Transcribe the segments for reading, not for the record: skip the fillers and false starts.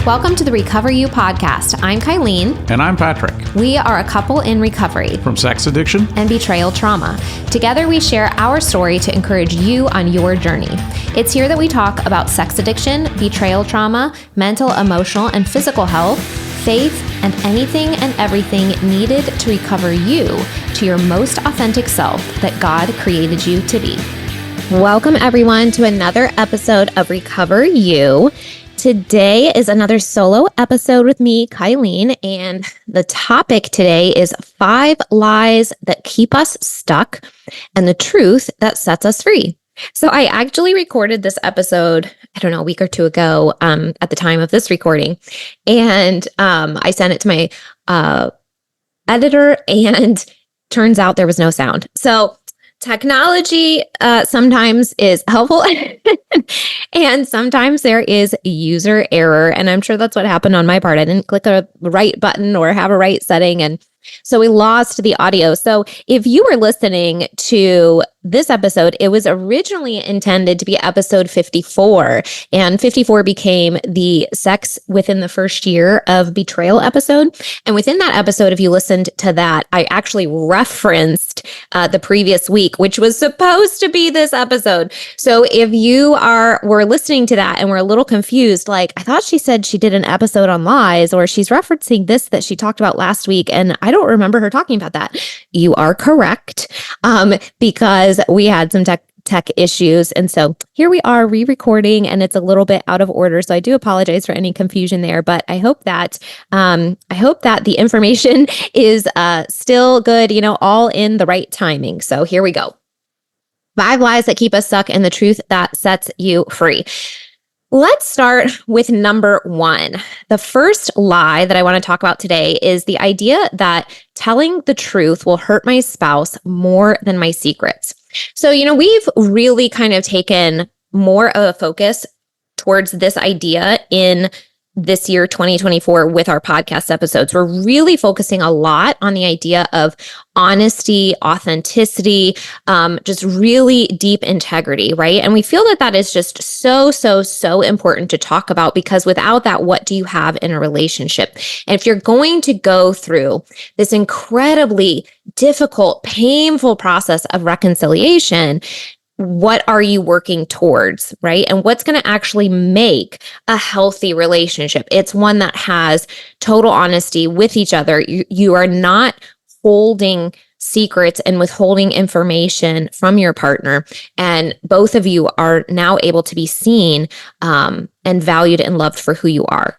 Welcome to the Recover You podcast. I'm Kylene. And I'm Patrick. We are a couple in recovery from sex addiction and betrayal trauma. Together, we share our story to encourage you on your journey. It's here that we talk about sex addiction, betrayal trauma, mental, emotional, and physical health, faith, and anything and everything needed to recover you to your most authentic self that God created you to be. Welcome, everyone, to another episode of Recover You. Today is another solo episode with me, Kylene, and the topic today is 5 lies that keep us stuck and the truth that sets us free. So I actually recorded this episode, a week or two ago at the time of this recording, and I sent it to my editor, and turns out there was no sound. So technology sometimes is helpful and sometimes there is user error. And I'm sure that's what happened on my part. I didn't click a right button or have a right setting. And so we lost the audio. So if you were listening to this episode, it was originally intended to be episode 54. And 54 became the sex within the first year of betrayal episode. And within that episode, if you listened to that, I actually referenced the previous week, which was supposed to be this episode. So if you were listening to that and were a little confused, like, I thought she said she did an episode on lies, or she's referencing this that she talked about last week, and I don't remember her talking about that. You are correct, because we had some tech issues. And so here we are re-recording, and it's a little bit out of order. So I do apologize for any confusion there, but I hope that the information is still good, all in the right timing. So here we go. 5 lies that keep us stuck and the truth that sets you free. Let's start with number 1. The first lie that I want to talk about today is the idea that telling the truth will hurt my spouse more than my secrets. So, we've really kind of taken more of a focus towards this idea in this year, 2024, with our podcast episodes. We're really focusing a lot on the idea of honesty, authenticity, just really deep integrity, right? And we feel that that is just so important to talk about, because without that, what do you have in a relationship? And if you're going to go through this incredibly difficult, painful process of reconciliation, what are you working towards, right? And what's going to actually make a healthy relationship? It's one that has total honesty with each other. You are not holding secrets and withholding information from your partner, and both of you are now able to be seen and valued and loved for who you are.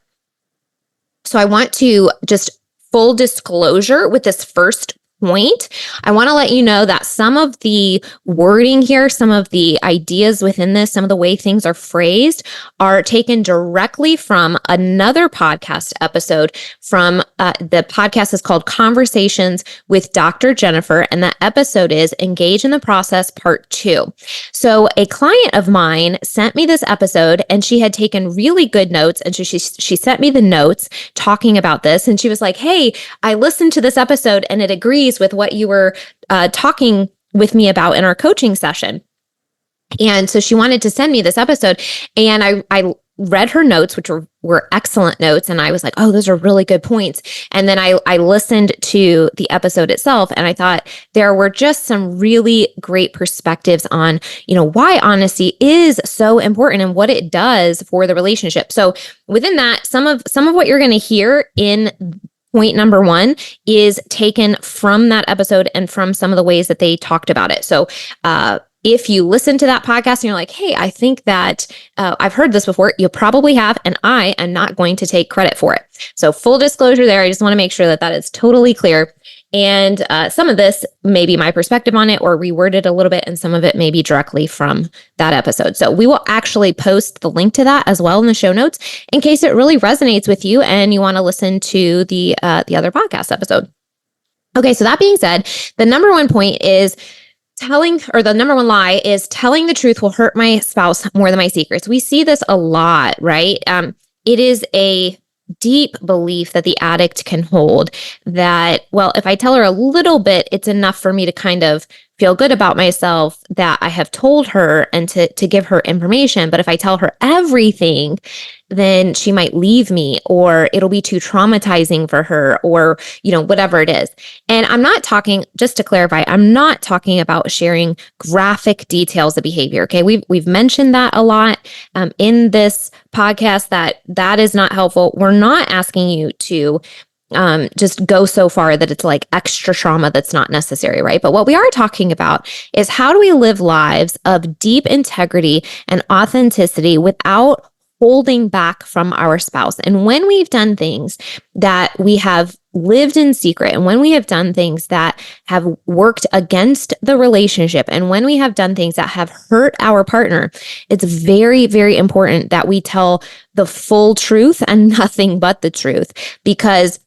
So I want to just full disclosure with this first point. I want to let you know that some of the wording here, some of the ideas within this, some of the way things are phrased are taken directly from another podcast episode from the podcast is called Conversations with Dr. Jennifer, and that episode is Engage in the Process Part 2. So a client of mine sent me this episode, and she had taken really good notes, and she sent me the notes talking about this, and she was like, "Hey, I listened to this episode and it agrees with what you were talking with me about in our coaching session." And so she wanted to send me this episode, and I read her notes, which were excellent notes. And I was like, oh, those are really good points. And then I listened to the episode itself, and I thought there were just some really great perspectives on, why honesty is so important and what it does for the relationship. So within that, some of what you're going to hear in point number 1 is taken from that episode and from some of the ways that they talked about it. So if you listen to that podcast and you're like, hey, I think that I've heard this before, you probably have, and I am not going to take credit for it. So full disclosure there, I just want to make sure that that is totally clear. And some of this may be my perspective on it or reworded a little bit, and some of it may be directly from that episode. So we will actually post the link to that as well in the show notes in case it really resonates with you and you want to listen to the other podcast episode. Okay, so that being said, the number 1 point is the number 1 lie is telling the truth will hurt my spouse more than my secrets. We see this a lot, right? It is a deep belief that the addict can hold that, well, if I tell her a little bit, it's enough for me to kind of feel good about myself that I have told her and to give her information. But if I tell her everything, then she might leave me, or it'll be too traumatizing for her, or, whatever it is. And I'm not talking, just to clarify, I'm not talking about sharing graphic details of behavior. Okay. We've mentioned that a lot in this podcast, that is not helpful. We're not asking you to just go so far that it's like extra trauma that's not necessary, right? But what we are talking about is, how do we live lives of deep integrity and authenticity without holding back from our spouse? And when we've done things that we have lived in secret, and when we have done things that have worked against the relationship, and when we have done things that have hurt our partner, it's very, very important that we tell the full truth and nothing but the truth, because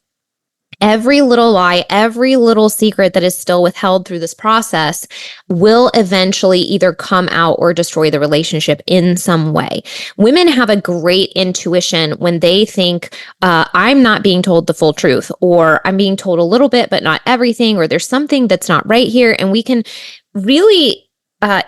every little lie, every little secret that is still withheld through this process will eventually either come out or destroy the relationship in some way. Women have a great intuition when they think, I'm not being told the full truth, or I'm being told a little bit, but not everything, or there's something that's not right here. And we can really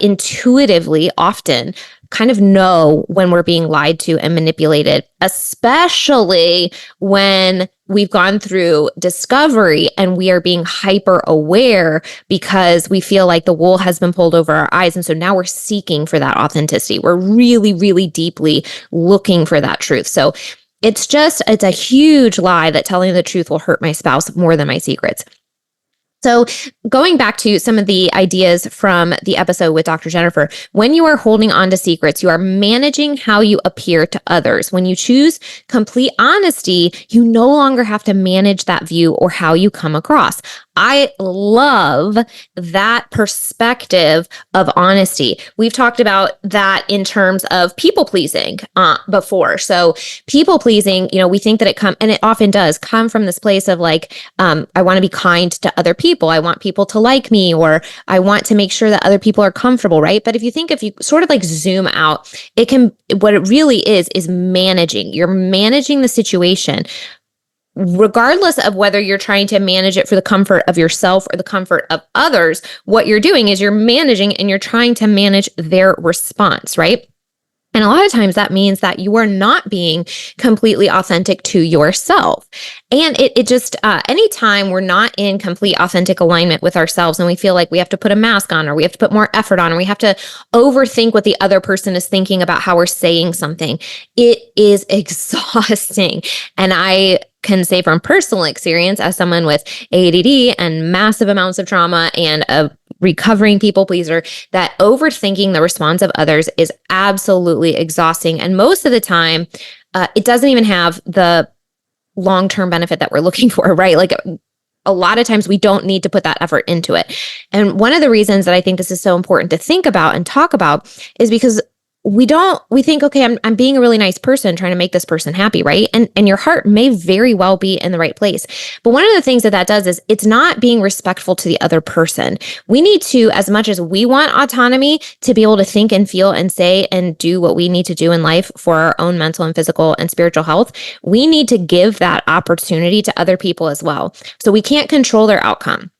intuitively often kind of know when we're being lied to and manipulated, especially when we've gone through discovery and we are being hyper aware because we feel like the wool has been pulled over our eyes. And so now we're seeking for that authenticity. We're really, really deeply looking for that truth. So it's a huge lie that telling the truth will hurt my spouse more than my secrets. So going back to some of the ideas from the episode with Dr. Jennifer, when you are holding on to secrets, you are managing how you appear to others. When you choose complete honesty, you no longer have to manage that view or how you come across. I love that perspective of honesty. We've talked about that in terms of people pleasing before. So people pleasing, we think that it often does come from this place of like, I want to be kind to other people. I want people to like me, or I want to make sure that other people are comfortable, right? But if you sort of like zoom out, what it really is managing. You're managing the situation. Regardless of whether you're trying to manage it for the comfort of yourself or the comfort of others, what you're doing is you're managing and you're trying to manage their response, right? And a lot of times that means that you are not being completely authentic to yourself. And it just, anytime we're not in complete authentic alignment with ourselves and we feel like we have to put a mask on, or we have to put more effort on, or we have to overthink what the other person is thinking about how we're saying something, it is exhausting. And I can say from personal experience, as someone with ADD and massive amounts of trauma and a recovering people pleaser, that overthinking the response of others is absolutely exhausting. And most of the time, it doesn't even have the long-term benefit that we're looking for, right? Like a lot of times we don't need to put that effort into it. And one of the reasons that I think this is so important to think about and talk about is because we think, okay, I'm being a really nice person trying to make this person happy, right? And your heart may very well be in the right place. But one of the things that does is it's not being respectful to the other person. We need to, as much as we want autonomy to be able to think and feel and say and do what we need to do in life for our own mental and physical and spiritual health, we need to give that opportunity to other people as well. So we can't control their outcome.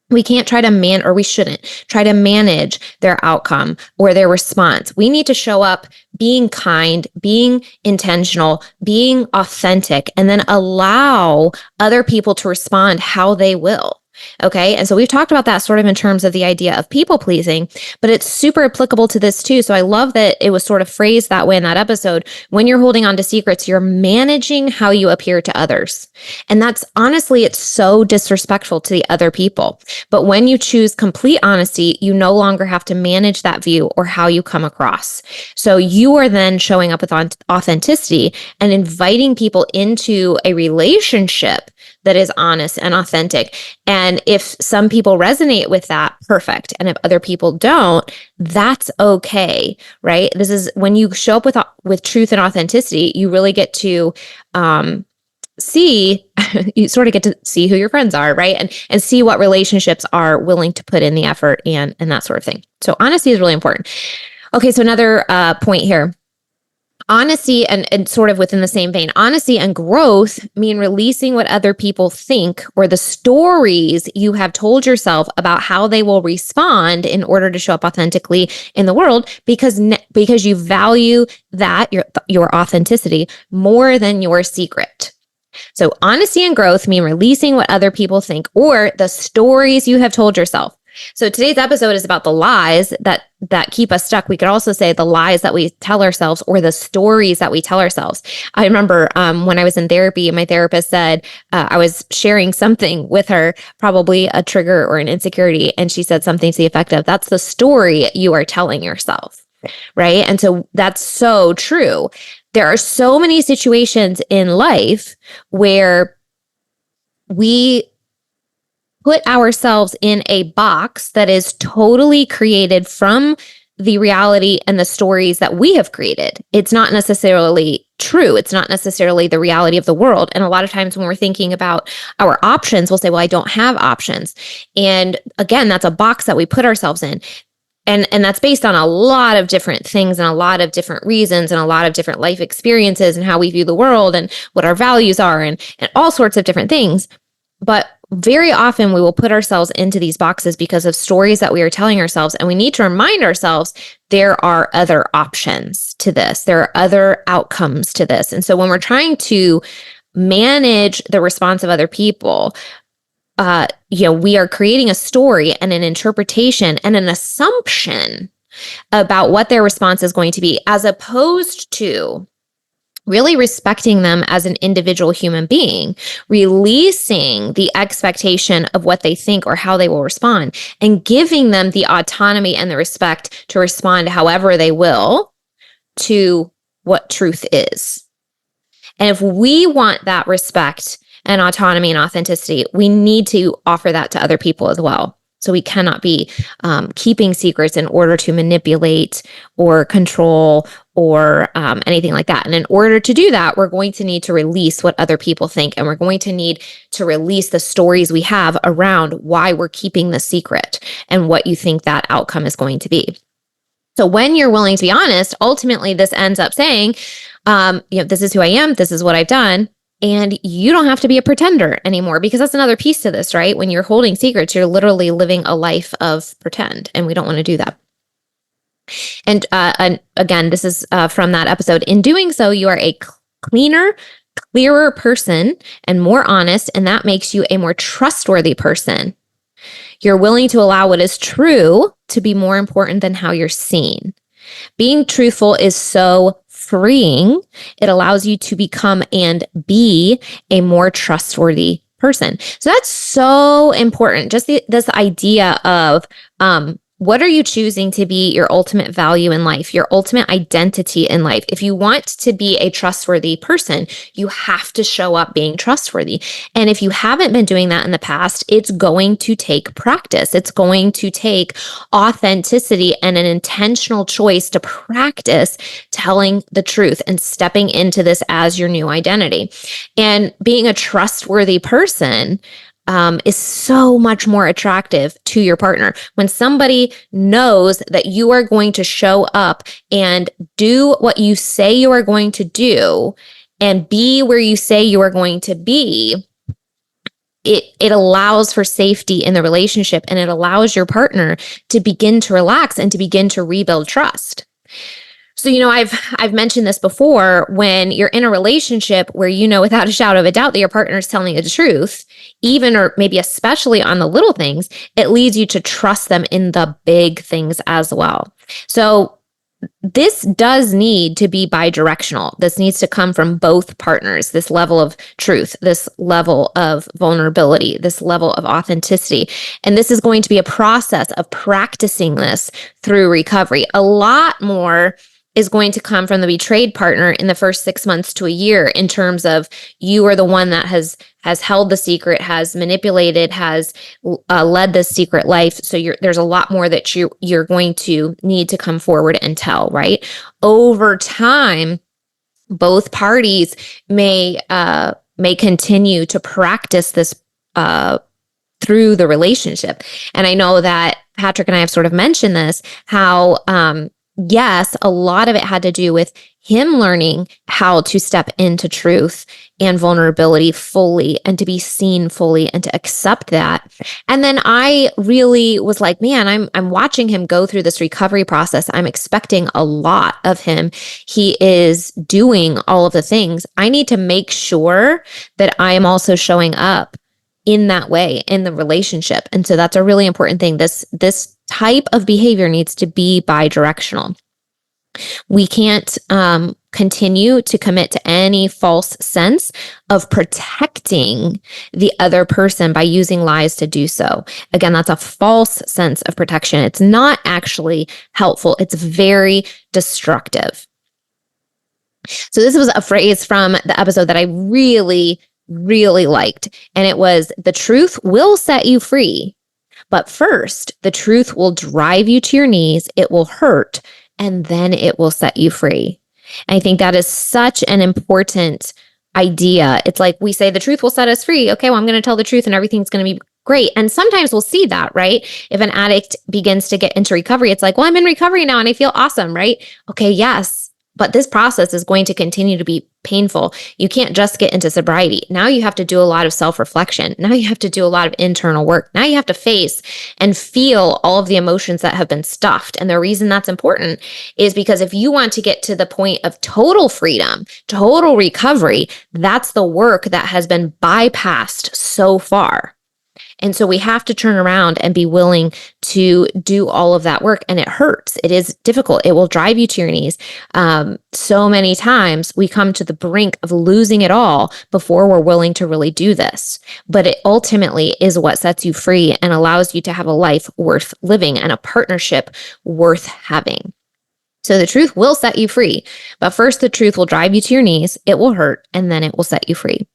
We can't try to or we shouldn't try to manage their outcome or their response. We need to show up being kind, being intentional, being authentic, and then allow other people to respond how they will. Okay. And so we've talked about that sort of in terms of the idea of people pleasing, but it's super applicable to this too. So I love that it was sort of phrased that way in that episode. When you're holding on to secrets, you're managing how you appear to others. And that's honestly, it's so disrespectful to the other people. But when you choose complete honesty, you no longer have to manage that view or how you come across. So you are then showing up with authenticity and inviting people into a relationship that is honest and authentic. And if some people resonate with that, perfect. And if other people don't, that's okay, right? This is when you show up with truth and authenticity, you really get to you sort of get to see who your friends are, right? And see what relationships are willing to put in the effort and that sort of thing. So honesty is really important. Okay, so another point here. honesty and sort of within the same vein, honesty and growth mean releasing what other people think or the stories you have told yourself about how they will respond in order to show up authentically in the world, because you value that your authenticity more than your secret. So honesty and growth mean releasing what other people think or the stories you have told yourself. So today's episode is about the lies that keep us stuck. We could also say the lies that we tell ourselves or the stories that we tell ourselves. I remember when I was in therapy, my therapist said, I was sharing something with her, probably a trigger or an insecurity. And she said something to the effect of, that's the story you are telling yourself. Right. And so that's so true. There are so many situations in life where we put ourselves in a box that is totally created from the reality and the stories that we have created. It's not necessarily true. It's not necessarily the reality of the world. And a lot of times when we're thinking about our options, we'll say, well, I don't have options. And again, that's a box that we put ourselves in. And that's based on a lot of different things and a lot of different reasons and a lot of different life experiences and how we view the world and what our values are and all sorts of different things. But very often we will put ourselves into these boxes because of stories that we are telling ourselves. And we need to remind ourselves there are other options to this. There are other outcomes to this. And so when we're trying to manage the response of other people, we are creating a story and an interpretation and an assumption about what their response is going to be, as opposed to really respecting them as an individual human being, releasing the expectation of what they think or how they will respond, and giving them the autonomy and the respect to respond however they will to what truth is. And if we want that respect and autonomy and authenticity, we need to offer that to other people as well. So we cannot be keeping secrets in order to manipulate or control or anything like that. And in order to do that, we're going to need to release what other people think. And we're going to need to release the stories we have around why we're keeping the secret and what you think that outcome is going to be. So when you're willing to be honest, ultimately this ends up saying, this is who I am. This is what I've done. And you don't have to be a pretender anymore, because that's another piece to this, right? When you're holding secrets, you're literally living a life of pretend, and we don't want to do that. And again, this is from that episode. In doing so, you are a cleaner, clearer person and more honest, and that makes you a more trustworthy person. You're willing to allow what is true to be more important than how you're seen. Being truthful is so freeing. It allows you to become and be a more trustworthy person. So that's so important. Just this idea of what are you choosing to be your ultimate value in life, your ultimate identity in life? If you want to be a trustworthy person, you have to show up being trustworthy. And if you haven't been doing that in the past, it's going to take practice. It's going to take authenticity and an intentional choice to practice telling the truth and stepping into this as your new identity. And being a trustworthy person is so much more attractive to your partner. When somebody knows that you are going to show up and do what you say you are going to do and be where you say you are going to be, it allows for safety in the relationship, and it allows your partner to begin to relax and to begin to rebuild trust. So, I've mentioned this before. When you're in a relationship where you know without a shadow of a doubt that your partner is telling you the truth, even or maybe especially on the little things, it leads you to trust them in the big things as well. So this does need to be bi-directional. This needs to come from both partners, this level of truth, this level of vulnerability, this level of authenticity. And this is going to be a process of practicing this through recovery. A lot more is going to come from the betrayed partner in the first 6 months to a year, in terms of you are the one that has held the secret, has manipulated, has led this secret life. So there's a lot more that you're going to need to come forward and tell, right? Over time, both parties may continue to practice this through the relationship. And I know that Patrick and I have sort of mentioned this, how yes, a lot of it had to do with him learning how to step into truth and vulnerability fully and to be seen fully and to accept that. And then I really was like, man, I'm watching him go through this recovery process. I'm expecting a lot of him. He is doing all of the things. I need to make sure that I am also showing up in that way in the relationship. And so that's a really important thing. This type of behavior needs to be bi-directional. We can't continue to commit to any false sense of protecting the other person by using lies to do so. Again, that's a false sense of protection. It's not actually helpful. It's very destructive. So this was a phrase from the episode that I really, really liked. And it was, the truth will set you free. But first, the truth will drive you to your knees. It will hurt. And then it will set you free. And I think that is such an important idea. It's like we say the truth will set us free. Okay, well, I'm going to tell the truth and everything's going to be great. And sometimes we'll see that, right? If an addict begins to get into recovery, it's like, well, I'm in recovery now and I feel awesome, right? Okay, yes. But this process is going to continue to be painful. You can't just get into sobriety. Now you have to do a lot of self-reflection. Now you have to do a lot of internal work. Now you have to face and feel all of the emotions that have been stuffed. And the reason that's important is because if you want to get to the point of total freedom, total recovery, that's the work that has been bypassed so far. And so we have to turn around and be willing to do all of that work. And it hurts. It is difficult. It will drive you to your knees. So many times we come to the brink of losing it all before we're willing to really do this. But it ultimately is what sets you free and allows you to have a life worth living and a partnership worth having. So the truth will set you free. But first, the truth will drive you to your knees. It will hurt, and then it will set you free.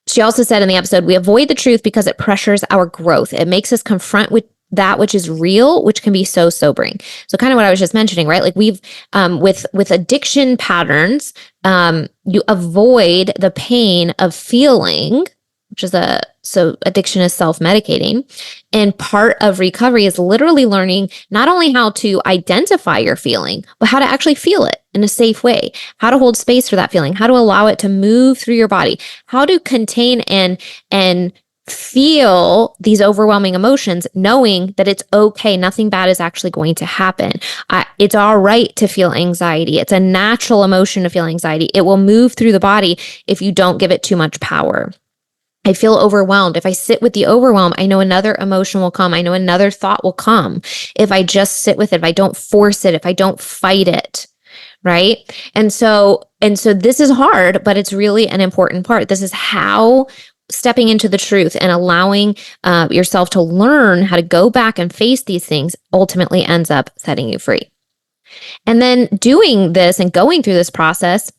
She also said in the episode, we avoid the truth because it pressures our growth. It makes us confront with that which is real, which can be so sobering. So kind of what I was just mentioning, right? Like we've, with addiction patterns, you avoid the pain of feeling, which is so addiction is self-medicating. And part of recovery is literally learning not only how to identify your feeling, but how to actually feel it in a safe way, how to hold space for that feeling, how to allow it to move through your body, how to contain and feel these overwhelming emotions, knowing that it's okay. Nothing bad is actually going to happen. It's all right to feel anxiety. It's a natural emotion to feel anxiety. It will move through the body if you don't give it too much power. I feel overwhelmed. If I sit with the overwhelm, I know another emotion will come. I know another thought will come. If I just sit with it, if I don't force it, if I don't fight it, right? And so this is hard, but it's really an important part. This is how stepping into the truth and allowing yourself to learn how to go back and face these things ultimately ends up setting you free. And then doing this and going through this process,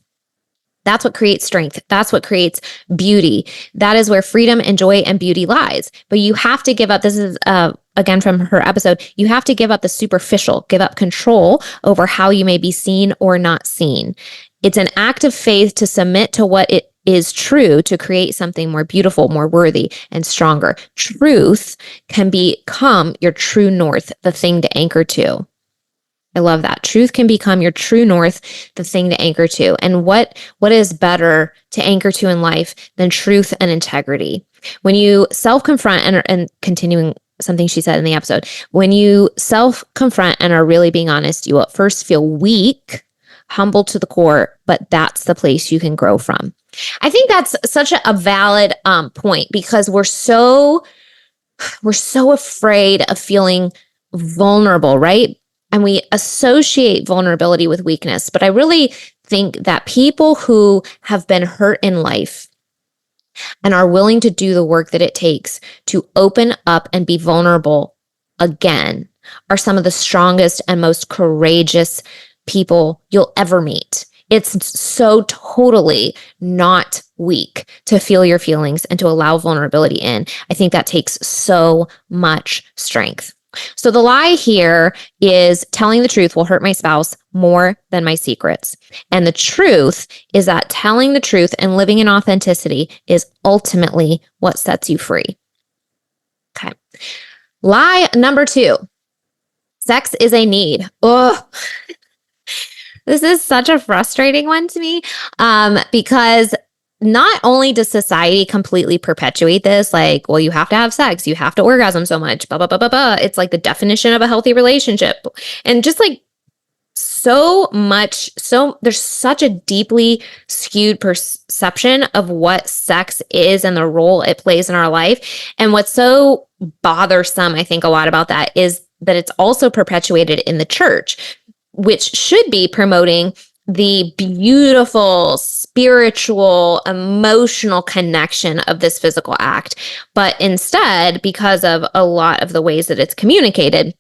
that's what creates strength. That's what creates beauty. That is where freedom and joy and beauty lies. But you have to give up. This is, again, from her episode. You have to give up the superficial, give up control over how you may be seen or not seen. It's an act of faith to submit to what it is true to create something more beautiful, more worthy, and stronger. Truth can become your true north, the thing to anchor to. I love that. Truth can become your true north, the thing to anchor to. And what is better to anchor to in life than truth and integrity? When you self-confront and continuing something she said in the episode, when you self-confront and are really being honest, you will at first feel weak, humble to the core, but that's the place you can grow from. I think that's such a valid point because we're so afraid of feeling vulnerable, right? And we associate vulnerability with weakness. But I really think that people who have been hurt in life and are willing to do the work that it takes to open up and be vulnerable again are some of the strongest and most courageous people you'll ever meet. It's so totally not weak to feel your feelings and to allow vulnerability in. I think that takes so much strength. So the lie here is telling the truth will hurt my spouse more than my secrets. And the truth is that telling the truth and living in authenticity is ultimately what sets you free. Okay. Lie number 2. Sex is a need. Oh, This is such a frustrating one to me, because not only does society completely perpetuate this, like, well, you have to have sex, you have to orgasm so much, blah, blah, blah, blah, blah. It's like the definition of a healthy relationship. And just like so much, so there's such a deeply skewed perception of what sex is and the role it plays in our life. And what's so bothersome, I think, a lot about that is that it's also perpetuated in the church, which should be promoting the beautiful, spiritual, emotional connection of this physical act. But instead, because of a lot of the ways that it's communicated,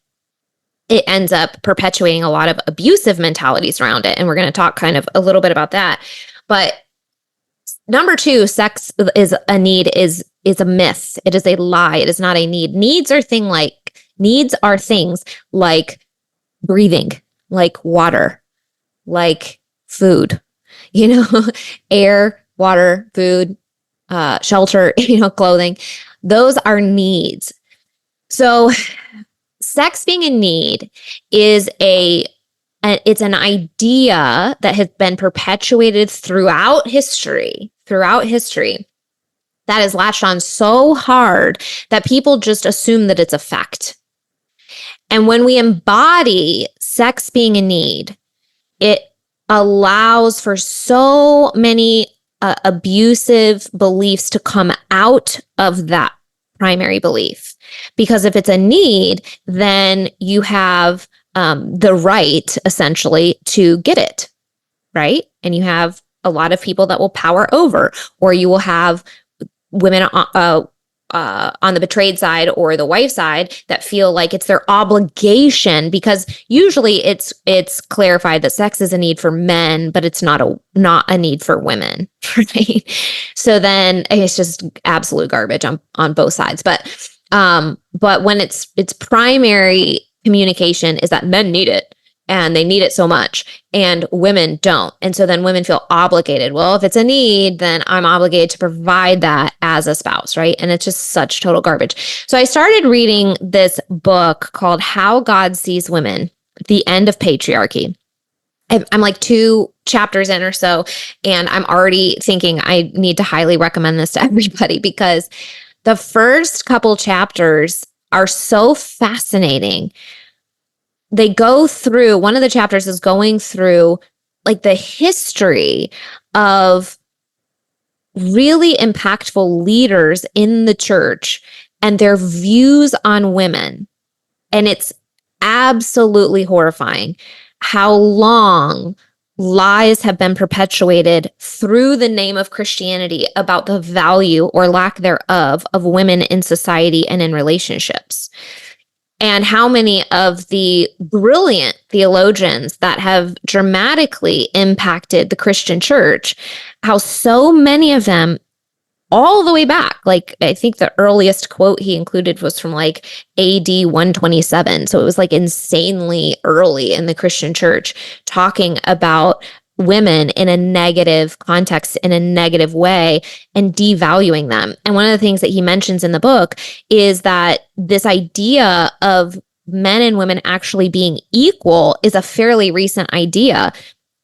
it ends up perpetuating a lot of abusive mentalities around it. And we're going to talk kind of a little bit about that. But number two, sex is a need, is a myth. It is a lie. It is not a need. Needs are things like breathing, like water, like food, air, water, food, shelter, clothing. Those are needs. So sex being a need is it's an idea that has been perpetuated throughout history, that is latched on so hard that people just assume that it's a fact. And when we embody sex being a need, it allows for so many abusive beliefs to come out of that primary belief. Because if it's a need, then you have the right, essentially, to get it, right? And you have a lot of people that will power over, or you will have women on the betrayed side or the wife side that feel like it's their obligation, because usually it's clarified that sex is a need for men, but it's not a need for women, right? So then it's just absolute garbage on both sides. But when its primary communication is that men need it, and they need it so much, and women don't. And so then women feel obligated. Well, if it's a need, then I'm obligated to provide that as a spouse, right? And it's just such total garbage. So I started reading this book called How God Sees Women, The End of Patriarchy. I'm like 2 chapters in or so, and I'm already thinking I need to highly recommend this to everybody, because the first couple chapters are so fascinating. They go through, one of the chapters is going through like the history of really impactful leaders in the church and their views on women. And it's absolutely horrifying how long lies have been perpetuated through the name of Christianity about the value or lack thereof of women in society and in relationships. And how many of the brilliant theologians that have dramatically impacted the Christian church, how so many of them, all the way back, like I think the earliest quote he included was from like AD 127. So it was like insanely early in the Christian church, talking about women in a negative context, in a negative way, and devaluing them. And one of the things that he mentions in the book is that this idea of men and women actually being equal is a fairly recent idea.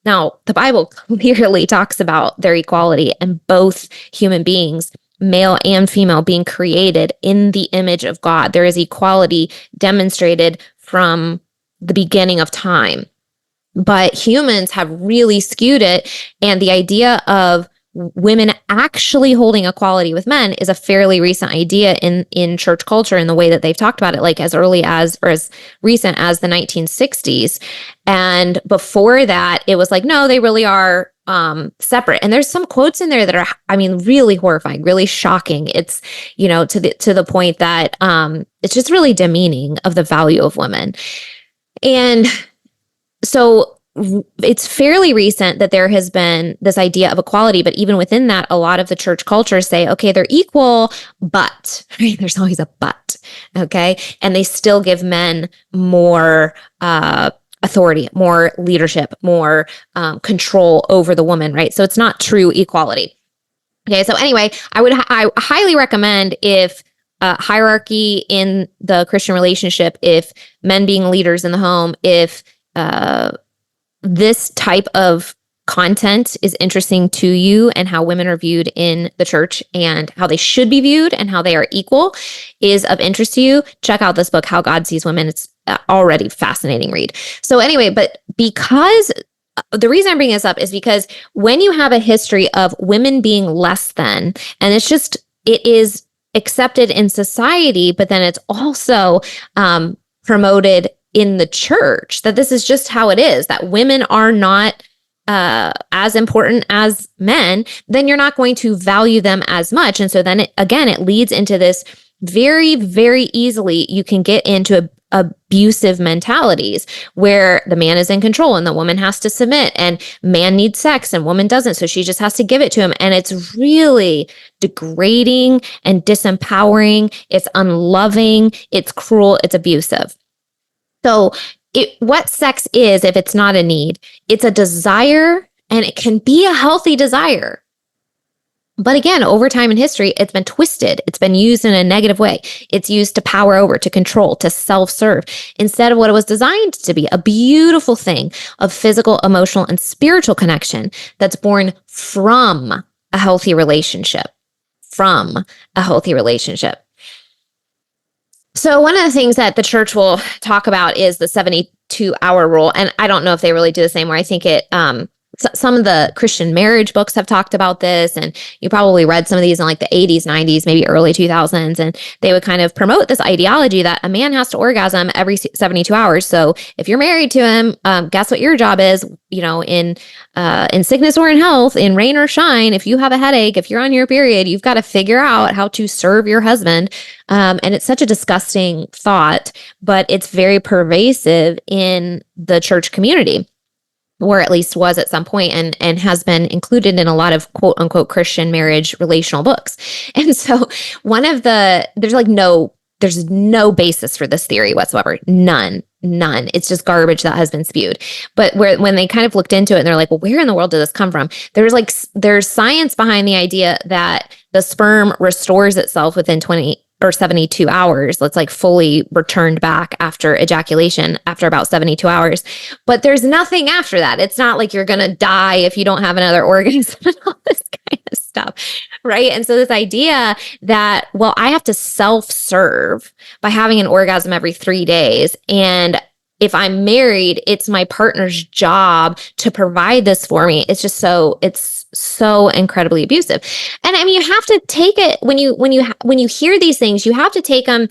Now, the Bible clearly talks about their equality, and both human beings, male and female, being created in the image of God. There is equality demonstrated from the beginning of time. But humans have really skewed it. And the idea of women actually holding equality with men is a fairly recent idea in church culture, in the way that they've talked about it, like as early as, or as recent as the 1960s. And before that, it was like, no, they really are separate. And there's some quotes in there that are, I mean, really horrifying, really shocking. It's, to the point that it's just really demeaning of the value of women. And so it's fairly recent that there has been this idea of equality, but even within that, a lot of the church cultures say, okay, they're equal, but, right? There's always a but, okay? And they still give men more authority, more leadership, more control over the woman, right? So it's not true equality. Okay, so anyway, I highly recommend, if hierarchy in the Christian relationship, if men being leaders in the home, if this type of content is interesting to you and how women are viewed in the church and how they should be viewed and how they are equal is of interest to you, check out this book, How God Sees Women. It's already fascinating read. So anyway, but because the reason I'm bringing this up is because when you have a history of women being less than, and it is accepted in society, but then it's also promoted in the church that this is just how it is, that women are not as important as men, then you're not going to value them as much. And so then it leads into this very, very easily, you can get into abusive mentalities where the man is in control and the woman has to submit, and man needs sex and woman doesn't. So she just has to give it to him. And it's really degrading and disempowering. It's unloving. It's cruel. It's abusive. So what sex is, if it's not a need, it's a desire, and it can be a healthy desire. But again, over time in history, it's been twisted. It's been used in a negative way. It's used to power over, to control, to self-serve, instead of what it was designed to be, a beautiful thing of physical, emotional, and spiritual connection that's born from a healthy relationship. So one of the things that the church will talk about is the 72-hour rule. And I don't know if they really do the same, where I think some of the Christian marriage books have talked about this, and you probably read some of these in like the 80s, 90s, maybe early 2000s, and they would kind of promote this ideology that a man has to orgasm every 72 hours. So if you're married to him, guess what your job is, in sickness or in health, in rain or shine, if you have a headache, if you're on your period, you've got to figure out how to serve your husband. And it's such a disgusting thought, but it's very pervasive in the church community, or at least was at some point, and has been included in a lot of quote unquote Christian marriage relational books. And so there's no basis for this theory whatsoever. None. It's just garbage that has been spewed. But when they kind of looked into it and they're like, well, where in the world did this come from? There's science behind the idea that the sperm restores itself within 20 or 72 hours. It's like fully returned back after ejaculation after about 72 hours. But there's nothing after that. It's not like you're going to die if you don't have another organism and all this kind of stuff, right? And so this idea that, well, I have to self-serve by having an orgasm every 3 days, and if I'm married, it's my partner's job to provide this for me. It's so incredibly abusive. And I mean, you have to take it when you hear these things, you have to take them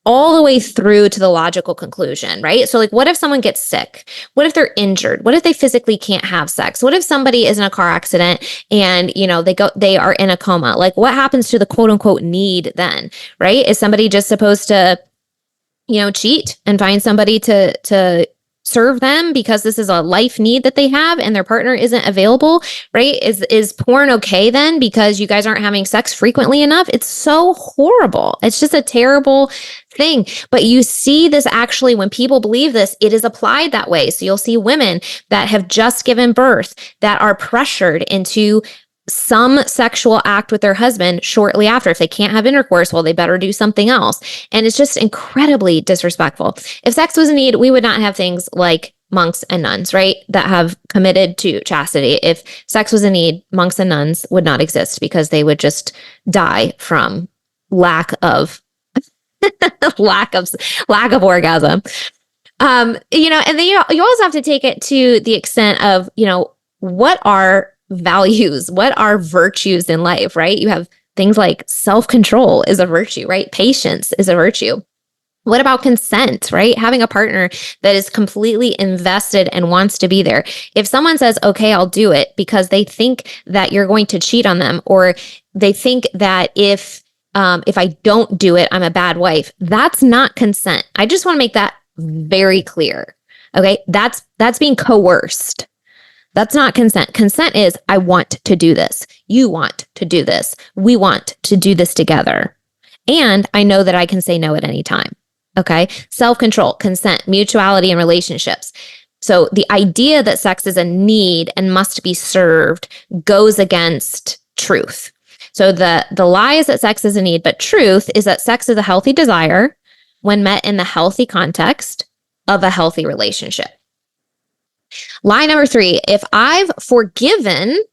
all the way through to the logical conclusion, right? So like, what if someone gets sick? What if they're injured? What if they physically can't have sex? What if somebody is in a car accident and, they are in a coma? Like, what happens to the quote unquote need then, right? Is somebody just supposed to cheat and find somebody to serve them because this is a life need that they have and their partner isn't available, right? Is porn okay then because you guys aren't having sex frequently enough? It's so horrible. It's just a terrible thing. But you see this actually, when people believe this, it is applied that way. So you'll see women that have just given birth that are pressured into some sexual act with their husband shortly after. If they can't have intercourse, well, they better do something else. And it's just incredibly disrespectful. If sex was a need, we would not have things like monks and nuns, right? That have committed to chastity. If sex was a need, monks and nuns would not exist because they would just die from lack of orgasm. And then you also have to take it to the extent of, what are values, what are virtues in life, right? You have things like self-control is a virtue, right? Patience is a virtue. What about consent, right? Having a partner that is completely invested and wants to be there. If someone says, okay, I'll do it because they think that you're going to cheat on them, or they think that if I don't do it, I'm a bad wife, that's not consent. I just want to make that very clear. Okay. That's being coerced. That's not consent. Consent is, I want to do this. You want to do this. We want to do this together. And I know that I can say no at any time. Okay. Self-control, consent, mutuality in relationships. So the idea that sex is a need and must be served goes against truth. So the lie is that sex is a need, but truth is that sex is a healthy desire when met in the healthy context of a healthy relationship. Lie number 3, if I've forgiven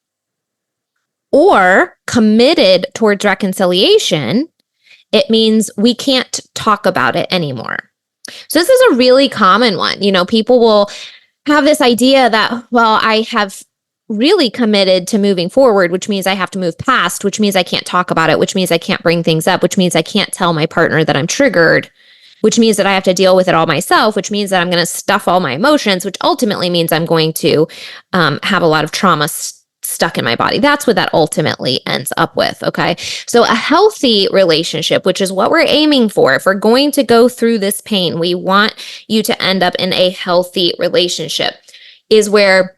or committed towards reconciliation, it means we can't talk about it anymore. So this is a really common one. People will have this idea that, well, I have really committed to moving forward, which means I have to move past, which means I can't talk about it, which means I can't bring things up, which means I can't tell my partner that I'm triggered, which means that I have to deal with it all myself, which means that I'm going to stuff all my emotions, which ultimately means I'm going to have a lot of trauma stuck in my body. That's what that ultimately ends up with. Okay. So a healthy relationship, which is what we're aiming for, if we're going to go through this pain, we want you to end up in a healthy relationship, is where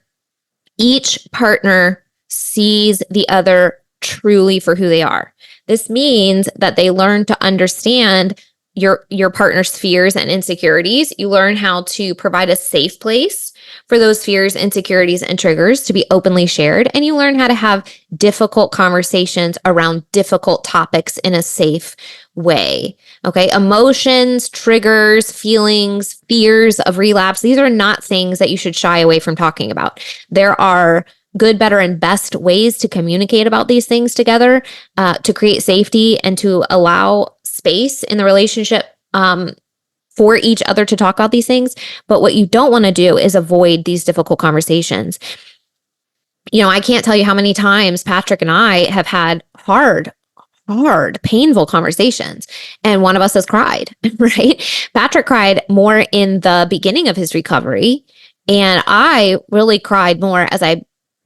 each partner sees the other truly for who they are. This means that they learn to understand your partner's fears and insecurities. You learn how to provide a safe place for those fears, insecurities, and triggers to be openly shared. And you learn how to have difficult conversations around difficult topics in a safe way. Okay. Emotions, triggers, feelings, fears of relapse. These are not things that you should shy away from talking about. There are good, better, and best ways to communicate about these things together, to create safety and to allow space in the relationship for each other to talk about these things. But what you don't want to do is avoid these difficult conversations. I can't tell you how many times Patrick and I have had hard, painful conversations, and one of us has cried, right? Patrick cried more in the beginning of his recovery, and I really cried more as I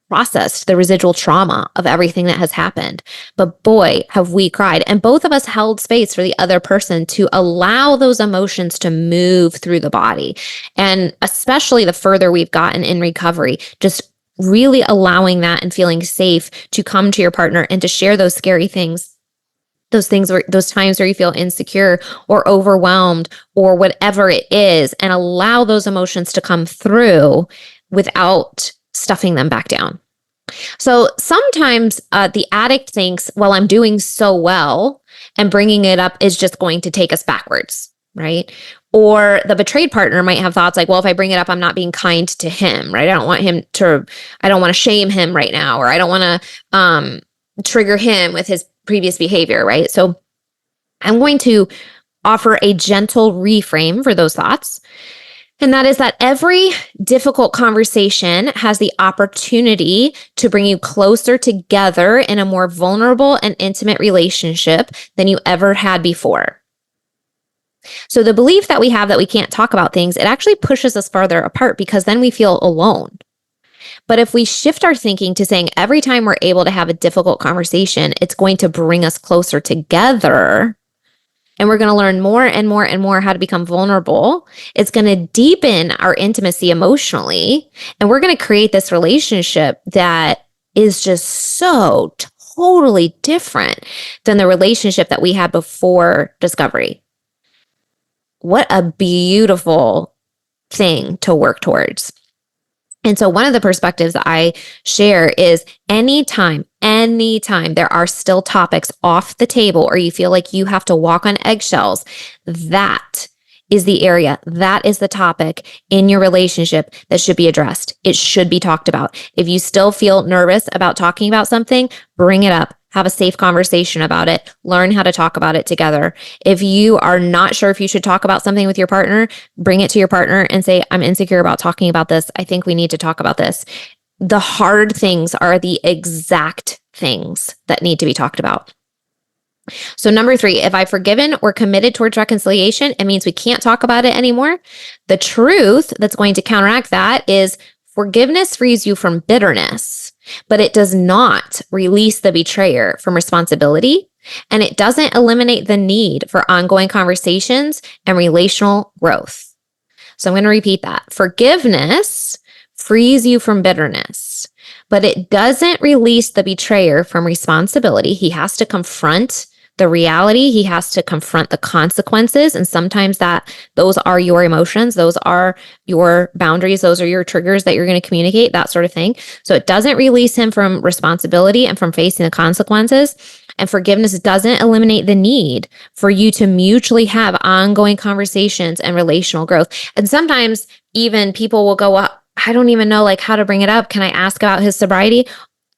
processed the residual trauma of everything that has happened. But boy, have we cried. And both of us held space for the other person to allow those emotions to move through the body. And especially the further we've gotten in recovery, just really allowing that and feeling safe to come to your partner and to share those scary things, those times where you feel insecure or overwhelmed or whatever it is, and allow those emotions to come through without stuffing them back down. So sometimes the addict thinks, well, I'm doing so well, and bringing it up is just going to take us backwards, right? Or the betrayed partner might have thoughts like, well, if I bring it up, I'm not being kind to him, right? I don't want to shame him right now, or I don't want to trigger him with his previous behavior, right? So I'm going to offer a gentle reframe for those thoughts. And that is that every difficult conversation has the opportunity to bring you closer together in a more vulnerable and intimate relationship than you ever had before. So the belief that we have that we can't talk about things, it actually pushes us farther apart, because then we feel alone. But if we shift our thinking to saying every time we're able to have a difficult conversation, it's going to bring us closer together, and we're going to learn more and more and more how to become vulnerable. It's going to deepen our intimacy emotionally, and we're going to create this relationship that is just so totally different than the relationship that we had before discovery. What a beautiful thing to work towards. And so one of the perspectives that I share is anytime there are still topics off the table, or you feel like you have to walk on eggshells, that is the area, that is the topic in your relationship that should be addressed. It should be talked about. If you still feel nervous about talking about something, bring it up. Have a safe conversation about it. Learn how to talk about it together. If you are not sure if you should talk about something with your partner, bring it to your partner and say, I'm insecure about talking about this. I think we need to talk about this. The hard things are the exact things that need to be talked about. So number 3, if I've forgiven or committed towards reconciliation, it means we can't talk about it anymore. The truth that's going to counteract that is forgiveness frees you from bitterness, but it does not release the betrayer from responsibility, and it doesn't eliminate the need for ongoing conversations and relational growth. So I'm going to repeat that. Forgiveness frees you from bitterness, but it doesn't release the betrayer from responsibility. He has to confront the reality. He has to confront the consequences. And sometimes those are your emotions. Those are your boundaries. Those are your triggers that you're going to communicate, that sort of thing. So it doesn't release him from responsibility and from facing the consequences. And forgiveness doesn't eliminate the need for you to mutually have ongoing conversations and relational growth. And sometimes even people will go, I don't even know like how to bring it up. Can I ask about his sobriety?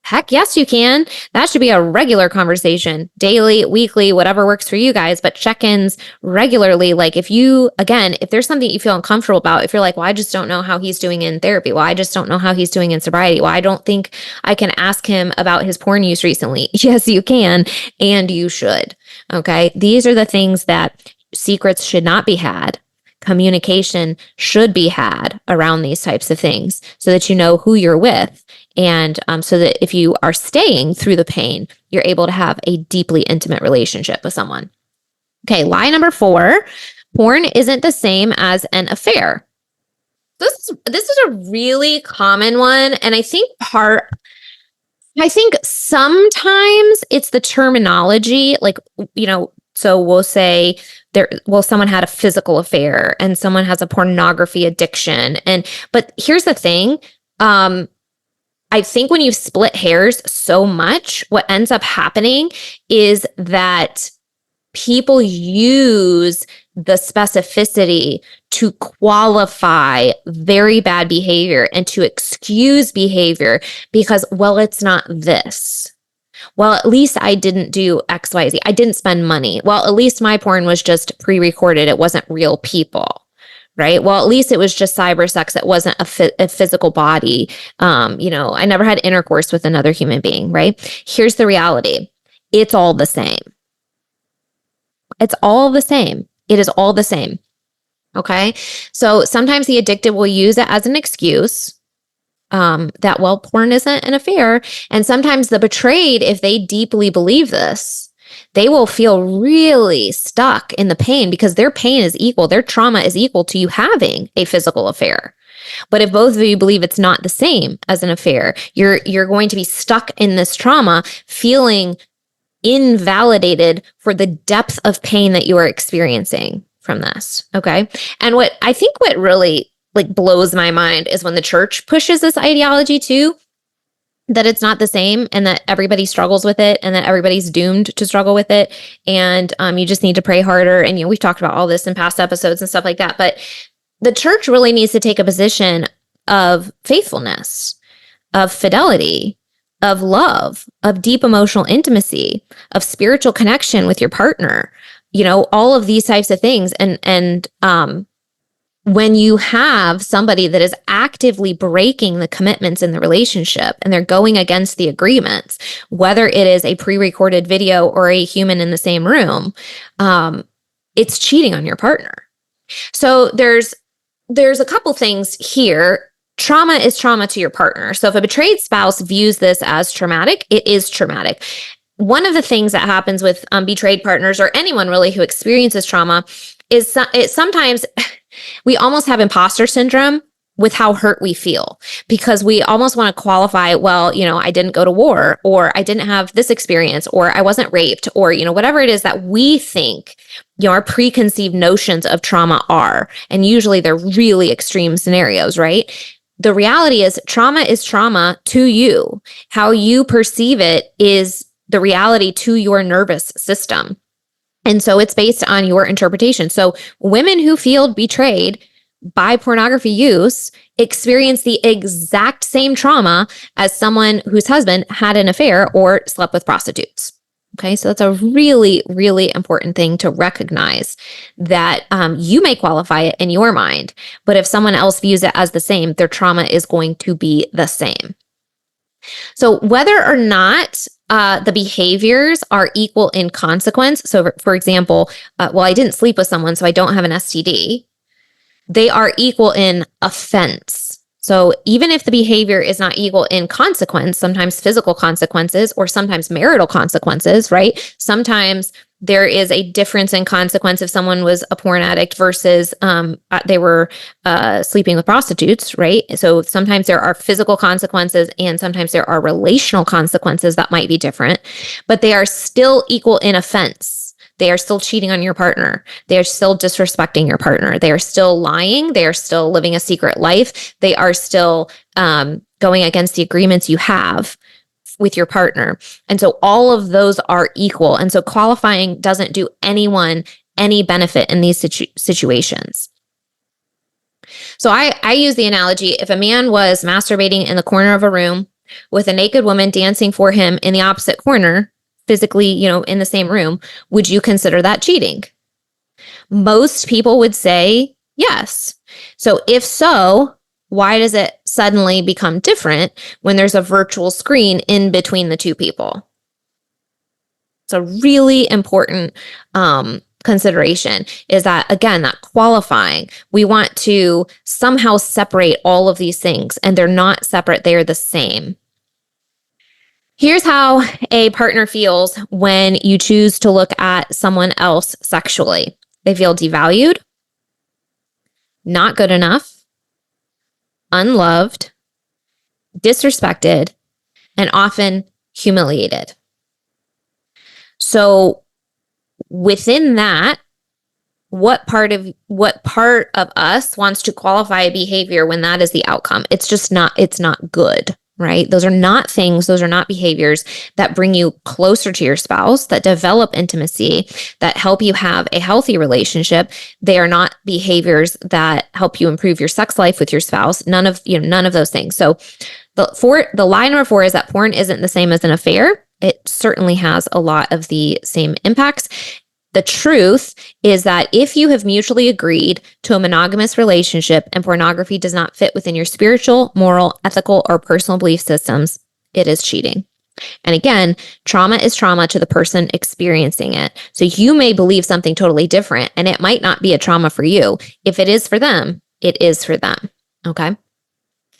Heck yes, you can. That should be a regular conversation, daily, weekly, whatever works for you guys, but check-ins regularly. Like if there's something you feel uncomfortable about, if you're like, well, I just don't know how he's doing in therapy. Well, I just don't know how he's doing in sobriety. Well, I don't think I can ask him about his porn use recently. Yes, you can. And you should. Okay. These are the things that secrets should not be had. Communication should be had around these types of things so that you know who you're with. And so that if you are staying through the pain, you're able to have a deeply intimate relationship with someone. Okay, lie number 4, porn isn't the same as an affair. This is a really common one. And I think sometimes it's the terminology, like, so we'll say someone had a physical affair and someone has a pornography addiction. But here's the thing. I think when you split hairs so much, what ends up happening is that people use the specificity to qualify very bad behavior and to excuse behavior because, well, it's not this. Well, at least I didn't do X, Y, Z. I didn't spend money. Well, at least my porn was just pre-recorded. It wasn't real people. Right. Well, at least it was just cyber sex. It wasn't a physical body. I never had intercourse with another human being. Right. Here's the reality. It's all the same. It's all the same. It is all the same. Okay. So sometimes the addicted will use it as an excuse that, well, porn isn't an affair. And sometimes the betrayed, if they deeply believe this, they will feel really stuck in the pain because their pain is equal. Their trauma is equal to you having a physical affair. But if both of you believe it's not the same as an affair, you're going to be stuck in this trauma, feeling invalidated for the depth of pain that you are experiencing from this. Okay. And what really like blows my mind is when the church pushes this ideology too, that it's not the same and that everybody struggles with it and that everybody's doomed to struggle with it. And you just need to pray harder. And, we've talked about all this in past episodes and stuff like that. But the church really needs to take a position of faithfulness, of fidelity, of love, of deep emotional intimacy, of spiritual connection with your partner, all of these types of things. And when you have somebody that is actively breaking the commitments in the relationship and they're going against the agreements, whether it is a pre-recorded video or a human in the same room, it's cheating on your partner. So there's a couple things here. Trauma is trauma to your partner. So if a betrayed spouse views this as traumatic, it is traumatic. One of the things that happens with betrayed partners or anyone really who experiences trauma is sometimes we almost have imposter syndrome with how hurt we feel because we almost want to qualify, well, I didn't go to war or I didn't have this experience or I wasn't raped or, whatever it is that we think, our preconceived notions of trauma are. And usually they're really extreme scenarios, right? The reality is trauma to you. How you perceive it is the reality to your nervous system. And so it's based on your interpretation. So women who feel betrayed by pornography use experience the exact same trauma as someone whose husband had an affair or slept with prostitutes. Okay, so that's a really, really important thing to recognize that you may qualify it in your mind, but if someone else views it as the same, their trauma is going to be the same. So whether or not the behaviors are equal in consequence. So for example, I didn't sleep with someone, so I don't have an STD. They are equal in offense. So even if the behavior is not equal in consequence, sometimes physical consequences or sometimes marital consequences, right? Sometimes there is a difference in consequence if someone was a porn addict versus they were sleeping with prostitutes, right? So sometimes there are physical consequences and sometimes there are relational consequences that might be different, but they are still equal in offense. They are still cheating on your partner. They are still disrespecting your partner. They are still lying. They are still living a secret life. They are still going against the agreements you have with your partner. And so all of those are equal. And so qualifying doesn't do anyone any benefit in these situations. So I use the analogy, if a man was masturbating in the corner of a room with a naked woman dancing for him in the opposite corner, physically, in the same room, would you consider that cheating? Most people would say yes. So if so, why does it suddenly become different when there's a virtual screen in between the two people? It's a really important consideration is that, again, that qualifying, we want to somehow separate all of these things, and they're not separate. They are the same. Here's how a partner feels when you choose to look at someone else sexually. They feel devalued, not good enough, unloved, disrespected, and often humiliated. So within that, what part of us wants to qualify a behavior when that is the outcome? It's not good, right? Those are not things, those are not behaviors that bring you closer to your spouse, that develop intimacy, that help you have a healthy relationship. They are not behaviors that help you improve your sex life with your spouse. None of those things. So the lie number 4 is that porn isn't the same as an affair. It certainly has a lot of the same impacts. The truth is that if you have mutually agreed to a monogamous relationship and pornography does not fit within your spiritual, moral, ethical, or personal belief systems, it is cheating. And again, trauma is trauma to the person experiencing it. So you may believe something totally different, and it might not be a trauma for you. If it is for them, it is for them. Okay?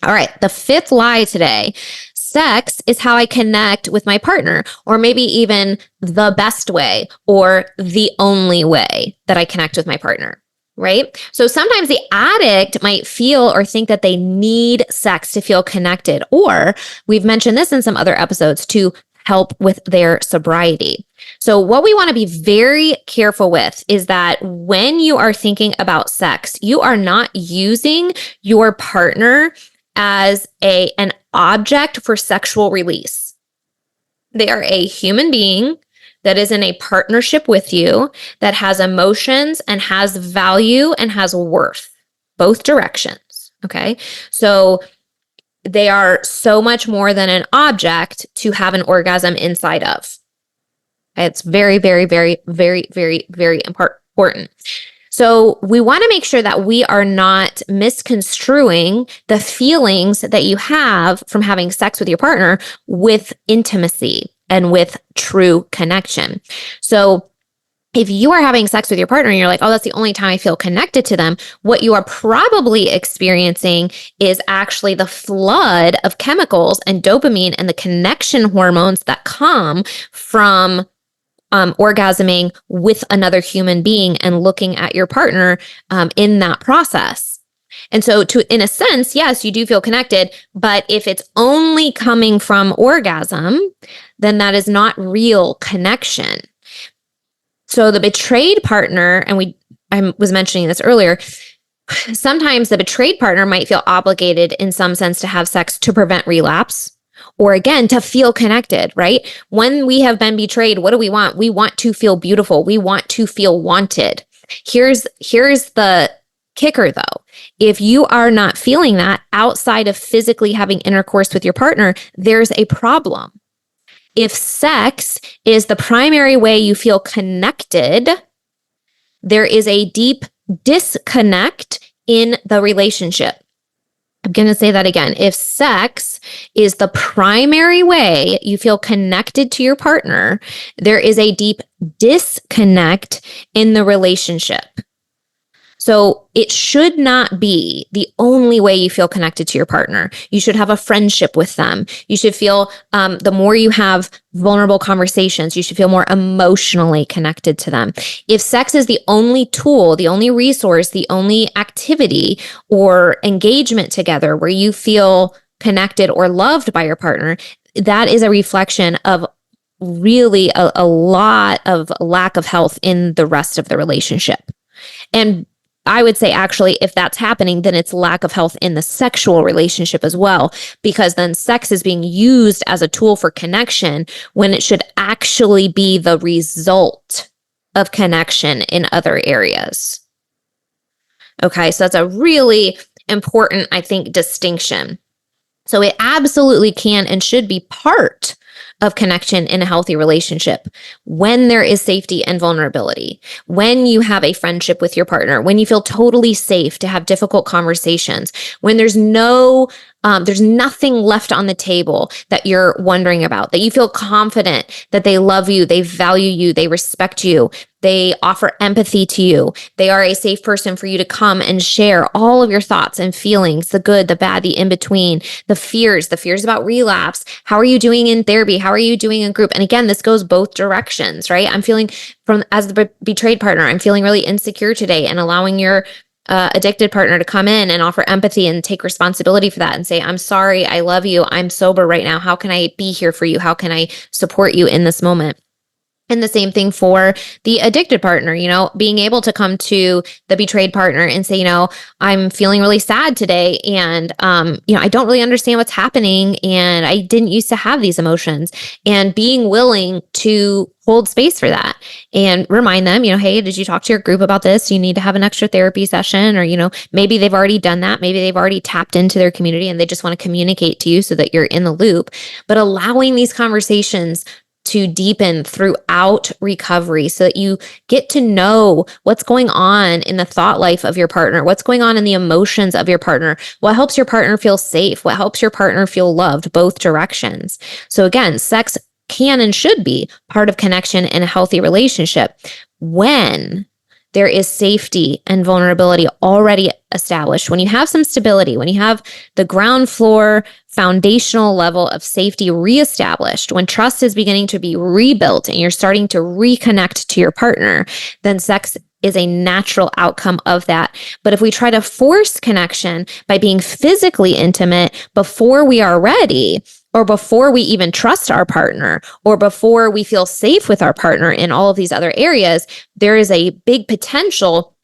All right. The 5th lie today. Sex is how I connect with my partner, or maybe even the best way or the only way that I connect with my partner, right? So sometimes the addict might feel or think that they need sex to feel connected, or we've mentioned this in some other episodes, to help with their sobriety. So what we want to be very careful with is that when you are thinking about sex, you are not using your partner as an object for sexual release. They are a human being that is in a partnership with you, that has emotions and has value and has worth, both directions. Okay. So they are so much more than an object to have an orgasm inside of. It's very, very, very, very, very, very important. So we want to make sure that we are not misconstruing the feelings that you have from having sex with your partner with intimacy and with true connection. So if you are having sex with your partner and you're like, oh, that's the only time I feel connected to them, what you are probably experiencing is actually the flood of chemicals and dopamine and the connection hormones that come from orgasming with another human being and looking at your partner in that process. And so in a sense, yes, you do feel connected, but if it's only coming from orgasm, then that is not real connection. So the betrayed partner, and I was mentioning this earlier, sometimes the betrayed partner might feel obligated in some sense to have sex to prevent relapse, or again, to feel connected, right? When we have been betrayed, what do we want? We want to feel beautiful. We want to feel wanted. Here's the kicker though. If you are not feeling that outside of physically having intercourse with your partner, there's a problem. If sex is the primary way you feel connected, there is a deep disconnect in the relationship. I'm going to say that again. If sex is the primary way you feel connected to your partner, there is a deep disconnect in the relationship. So it should not be the only way you feel connected to your partner. You should have a friendship with them. You should feel, the more you have vulnerable conversations, you should feel more emotionally connected to them. If sex is the only tool, the only resource, the only activity or engagement together where you feel connected or loved by your partner, that is a reflection of really a lot of lack of health in the rest of the relationship. And I would say actually, if that's happening, then it's lack of health in the sexual relationship as well, because then sex is being used as a tool for connection when it should actually be the result of connection in other areas. Okay, so that's a really important, I think, distinction. So it absolutely can and should be part of connection in a healthy relationship when there is safety and vulnerability, when you have a friendship with your partner, when you feel totally safe to have difficult conversations, when there's nothing left on the table that you're wondering about, that you feel confident that they love you, they value you, they respect you, they offer empathy to you. They are a safe person for you to come and share all of your thoughts and feelings, the good, the bad, the in between, the fears about relapse. How are you doing in therapy? How are you doing in group? And again, this goes both directions, right? I'm feeling as the betrayed partner, I'm feeling really insecure today, and allowing your addicted partner to come in and offer empathy and take responsibility for that and say, I'm sorry, I love you, I'm sober right now. How can I be here for you? How can I support you in this moment? And the same thing for the addicted partner, being able to come to the betrayed partner and say, I'm feeling really sad today. And, I don't really understand what's happening. And I didn't used to have these emotions, and being willing to hold space for that and remind them, hey, did you talk to your group about this? You need to have an extra therapy session, or, maybe they've already done that. Maybe they've already tapped into their community and they just want to communicate to you so that you're in the loop. But allowing these conversations to deepen throughout recovery so that you get to know what's going on in the thought life of your partner, what's going on in the emotions of your partner, what helps your partner feel safe, what helps your partner feel loved, both directions. So again, sex can and should be part of connection in a healthy relationship when there is safety and vulnerability already established. When you have some stability, when you have the ground floor foundational level of safety reestablished, when trust is beginning to be rebuilt and you're starting to reconnect to your partner, then sex is a natural outcome of that. But if we try to force connection by being physically intimate before we are ready, or before we even trust our partner, or before we feel safe with our partner in all of these other areas, there is a big potential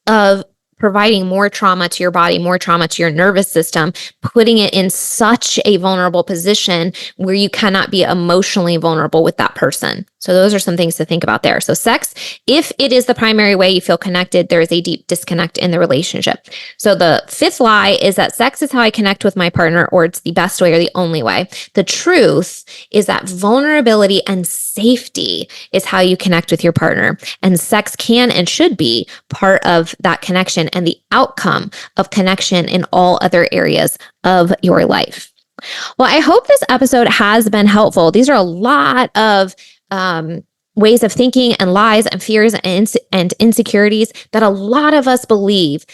of providing more trauma to your body, more trauma to your nervous system, putting it in such a vulnerable position where you cannot be emotionally vulnerable with that person. So those are some things to think about there. So sex, if it is the primary way you feel connected, there is a deep disconnect in the relationship. So the fifth lie is that sex is how I connect with my partner, or it's the best way or the only way. The truth is that vulnerability and safety is how you connect with your partner. And sex can and should be part of that connection and the outcome of connection in all other areas of your life. Well, I hope this episode has been helpful. These are a lot of ways of thinking and lies and fears and insecurities that a lot of us believe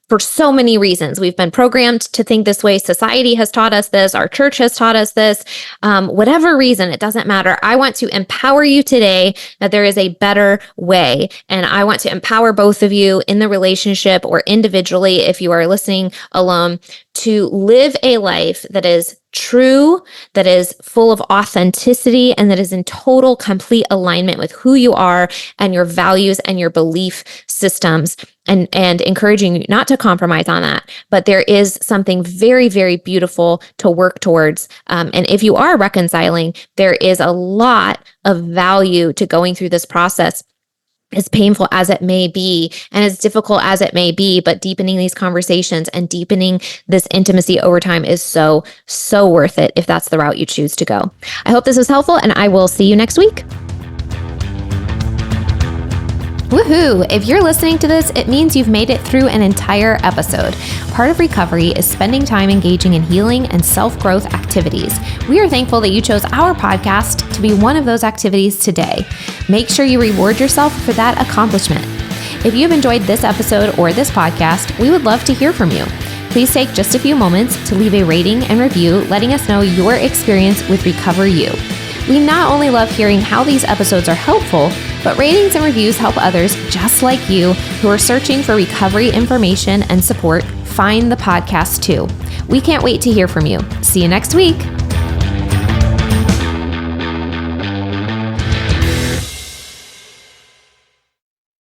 for so many reasons. We've been programmed to think this way. Society has taught us this. Our church has taught us this. Whatever reason, it doesn't matter. I want to empower you today that there is a better way. And I want to empower both of you in the relationship or individually, if you are listening alone, to live a life that is true, that is full of authenticity, and that is in total, complete alignment with who you are and your values and your belief systems, and encouraging you not to compromise on that. But there is something very, very beautiful to work towards. And if you are reconciling, there is a lot of value to going through this process. As painful as it may be and as difficult as it may be, but deepening these conversations and deepening this intimacy over time is so, so worth it if that's the route you choose to go. I hope this was helpful, and I will see you next week. Woohoo! If you're listening to this, it means you've made it through an entire episode. Part of recovery is spending time engaging in healing and self-growth activities. We are thankful that you chose our podcast to be one of those activities today. Make sure you reward yourself for that accomplishment. If you've enjoyed this episode or this podcast, we would love to hear from you. Please take just a few moments to leave a rating and review, letting us know your experience with Recover You. We not only love hearing how these episodes are helpful, but ratings and reviews help others just like you who are searching for recovery information and support find the podcast too. We can't wait to hear from you. See you next week.